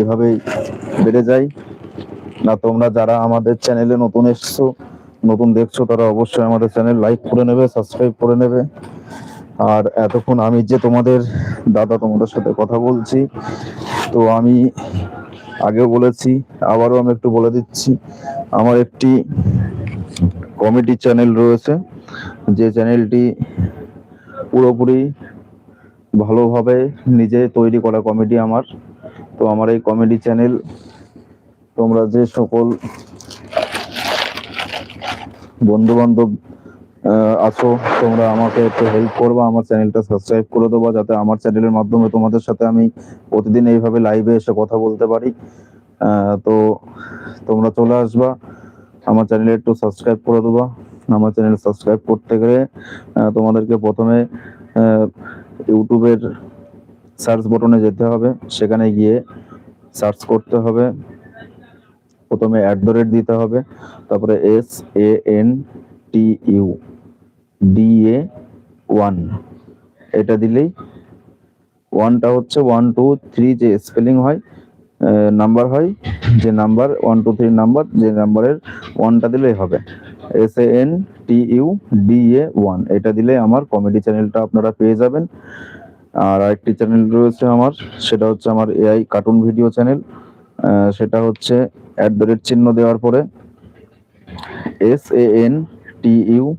এভাবেই বেড়ে যায়। না তোমরা যারা আমাদের চ্যানেলে নতুন এসছো, নতুন দেখছো, তারা অবশ্যই আমাদের চ্যানেল লাইক করে নেবে, সাবস্ক্রাইব করে নেবে। আর এতক্ষণ আমি যে তোমাদের দাদা তোমাদের সাথে কথা বলছি, তো আমি আগেও বলেছি, আবারও আমি একটু বলে দিচ্ছি, আমার একটি কমেডি চ্যানেল রয়েছে, যে চ্যানেলটি পুরোপুরি ভালোভাবে নিজে তৈরি করা কমেডি আমার। তো আমার এই কমেডি চ্যানেল, তোমরা যে সকল বন্ধু বান্ধব আছো, তোমরা আমাকে একটু হেল্প করবা, আমার চ্যানেলটা সাবস্ক্রাইব করে দেবো, যাতে আমার চ্যানেলের মাধ্যমে তোমাদের সাথে আমি প্রতিদিন এইভাবে লাইভে এসে কথা বলতে পারি। তো তোমরা চলে আসবা, আমার চ্যানেলে একটু সাবস্ক্রাইব করে দেবা। আমার চ্যানেল সাবস্ক্রাইব করতে গেলে তোমাদেরকে প্রথমে ইউটিউবের সার্চ বটনে যেতে হবে, সেখানে গিয়ে সার্চ করতে হবে, প্রথমে @ দিতে হবে, তারপরে SANTUDA1, এটা দিলেই, ওয়ানটা হচ্ছে 1 2 3 যে স্পেলিং হয়, নাম্বার হয়, যে নাম্বার 1 2 3 নাম্বার, যে নাম্বারের ওয়ানটা দিলেই হবে। SANTUDA1, এটা দিলে আমার কমেডি চ্যানেলটা আপনারা পেয়ে যাবেন। আর আরেকটি চ্যানেল রয়েছে আমার, সেটা হচ্ছে আমার AI কার্টুন ভিডিও চ্যানেল। সেটা হচ্ছে @ চিহ্ন দেওয়ার পরে SANTUPARAMA